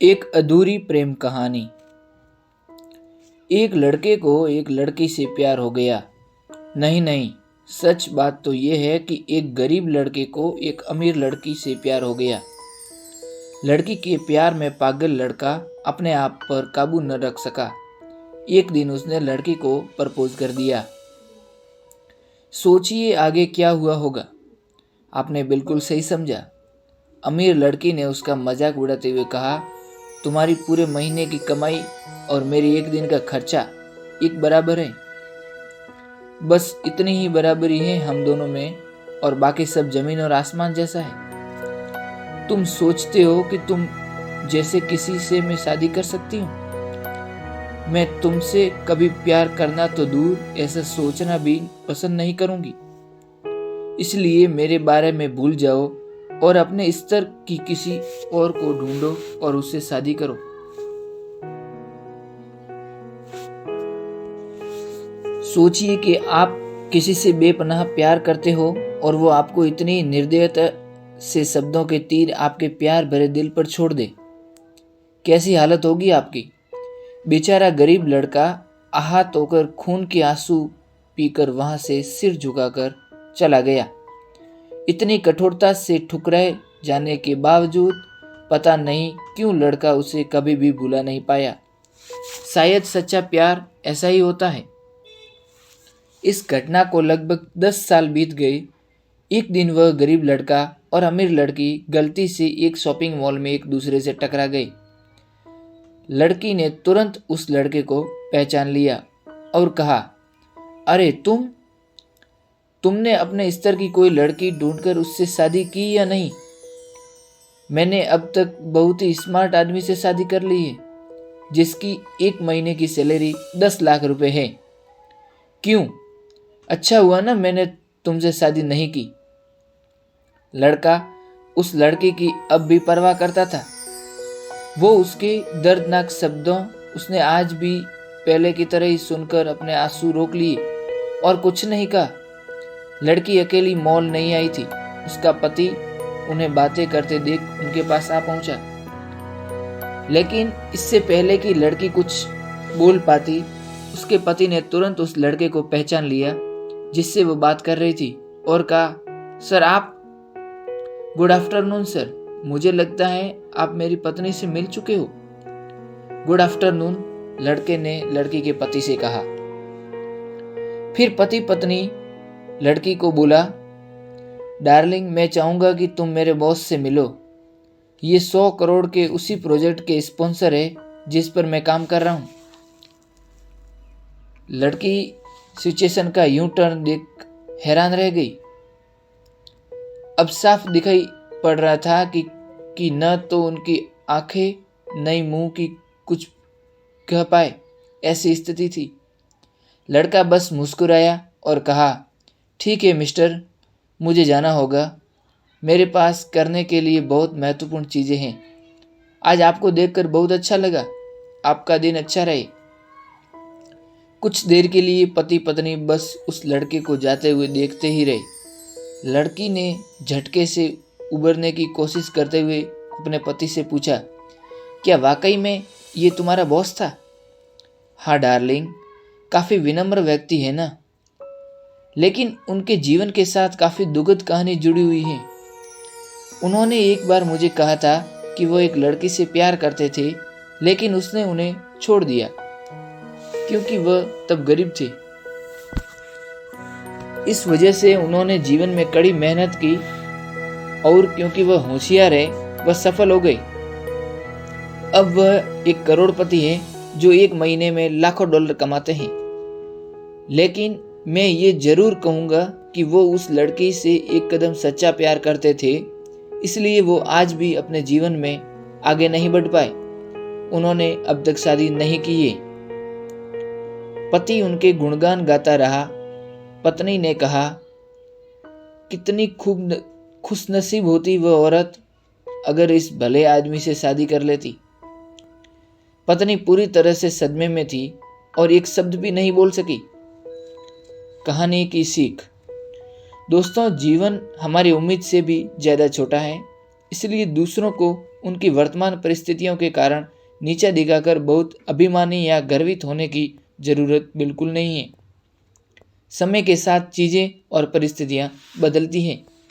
एक अधूरी प्रेम कहानी। एक लड़के को एक लड़की से प्यार हो गया। नहीं, सच बात तो यह है कि एक गरीब लड़के को एक अमीर लड़की से प्यार हो गया। लड़की के प्यार में पागल लड़का अपने आप पर काबू न रख सका। एक दिन उसने लड़की को प्रपोज कर दिया। सोचिए आगे क्या हुआ होगा। आपने बिल्कुल सही समझा। अमीर लड़की ने उसका मजाक उड़ाते हुए कहा, तुम्हारी पूरे महीने की कमाई और मेरी एक दिन का खर्चा एक बराबर है। बस इतनी ही बराबरी है हम दोनों में, और बाकी सब जमीन और आसमान जैसा है। तुम सोचते हो कि तुम जैसे किसी से मैं शादी कर सकती हूँ? मैं तुमसे कभी प्यार करना तो दूर, ऐसा सोचना भी पसंद नहीं करूंगी। इसलिए मेरे बारे में भूल जाओ और अपने स्तर की किसी और को ढूंढो और उससे शादी करो। सोचिए कि आप किसी से बेपनाह प्यार करते हो और वो आपको इतनी निर्दयता से शब्दों के तीर आपके प्यार भरे दिल पर छोड़ दे। कैसी हालत होगी आपकी। बेचारा गरीब लड़का आहत होकर खून के आंसू पीकर वहां से सिर झुकाकर चला गया। इतनी कठोरता से ठुकराए जाने के बावजूद पता नहीं क्यों लड़का उसे कभी भी भुला नहीं पाया। शायद सच्चा प्यार ऐसा ही होता है। इस घटना को लगभग 10 साल बीत गए। एक दिन वह गरीब लड़का और अमीर लड़की गलती से एक शॉपिंग मॉल में एक दूसरे से टकरा गए। लड़की ने तुरंत उस लड़के को पहचान लिया और कहा, अरे तुमने अपने स्तर की कोई लड़की ढूंढकर उससे शादी की या नहीं? मैंने अब तक बहुत ही स्मार्ट आदमी से शादी कर ली है, जिसकी एक महीने की सैलरी 10 लाख रुपए है। क्यों? अच्छा हुआ ना मैंने तुमसे शादी नहीं की। लड़का उस लड़के की अब भी परवाह करता था। वो उसके दर्दनाक शब्दों उसने आज भी पहले की तरह ही सुनकर अपने आंसू रोक लिए और कुछ नहीं कहा। लड़की अकेली मॉल नहीं आई थी। उसका पति उन्हें बातें करते देख उनके पास आ पहुंचा। लेकिन इससे पहले कि लड़की कुछ बोल पाती, उसके पति ने तुरंत उस लड़के को पहचान लिया जिससे वो बात कर रही थी और कहा, सर आप। गुड आफ्टरनून सर, मुझे लगता है आप मेरी पत्नी से मिल चुके हो। गुड आफ्टरनून, लड़के ने लड़की के पति से कहा। फिर पति पत्नी लड़की को बोला, डार्लिंग मैं चाहूंगा कि तुम मेरे बॉस से मिलो। ये 100 करोड़ के उसी प्रोजेक्ट के स्पॉन्सर है जिस पर मैं काम कर रहा हूं। लड़की सिचुएशन का यूं टर्न देख हैरान रह गई। अब साफ दिखाई पड़ रहा था कि न तो उनकी आंखें न ही मुंह की कुछ कह पाए, ऐसी स्थिति थी। लड़का बस मुस्कुराया और कहा, ठीक है मिस्टर, मुझे जाना होगा। मेरे पास करने के लिए बहुत महत्वपूर्ण चीज़ें हैं। आज आपको देखकर बहुत अच्छा लगा। आपका दिन अच्छा रहे। कुछ देर के लिए पति पत्नी बस उस लड़के को जाते हुए देखते ही रहे। लड़की ने झटके से उबरने की कोशिश करते हुए अपने पति से पूछा, क्या वाकई में ये तुम्हारा बॉस था? हाँ डार्लिंग, काफ़ी विनम्र व्यक्ति है ना, लेकिन उनके जीवन के साथ काफ़ी दुखद कहानी जुड़ी हुई है। उन्होंने एक बार मुझे कहा था कि वो एक लड़की से प्यार करते थे, लेकिन उसने उन्हें छोड़ दिया क्योंकि वह तब गरीब थे। इस वजह से उन्होंने जीवन में कड़ी मेहनत की और क्योंकि वह होशियार है, वह सफल हो गई। अब वह एक करोड़पति है जो एक महीने में लाखों डॉलर कमाते हैं। लेकिन मैं ये जरूर कहूँगा कि वो उस लड़की से एक कदम सच्चा प्यार करते थे, इसलिए वो आज भी अपने जीवन में आगे नहीं बढ़ पाए। उन्होंने अब तक शादी नहीं की है। पति उनके गुणगान गाता रहा। पत्नी ने कहा, कितनी खूब खुशनसीब होती वह औरत अगर इस भले आदमी से शादी कर लेती। पत्नी पूरी तरह से सदमे में थी और एक शब्द भी नहीं बोल सकी। कहानी की सीख। दोस्तों, जीवन हमारी उम्मीद से भी ज़्यादा छोटा है, इसलिए दूसरों को उनकी वर्तमान परिस्थितियों के कारण नीचा दिखाकर बहुत अभिमानी या गर्वित होने की जरूरत बिल्कुल नहीं है। समय के साथ चीज़ें और परिस्थितियाँ बदलती हैं,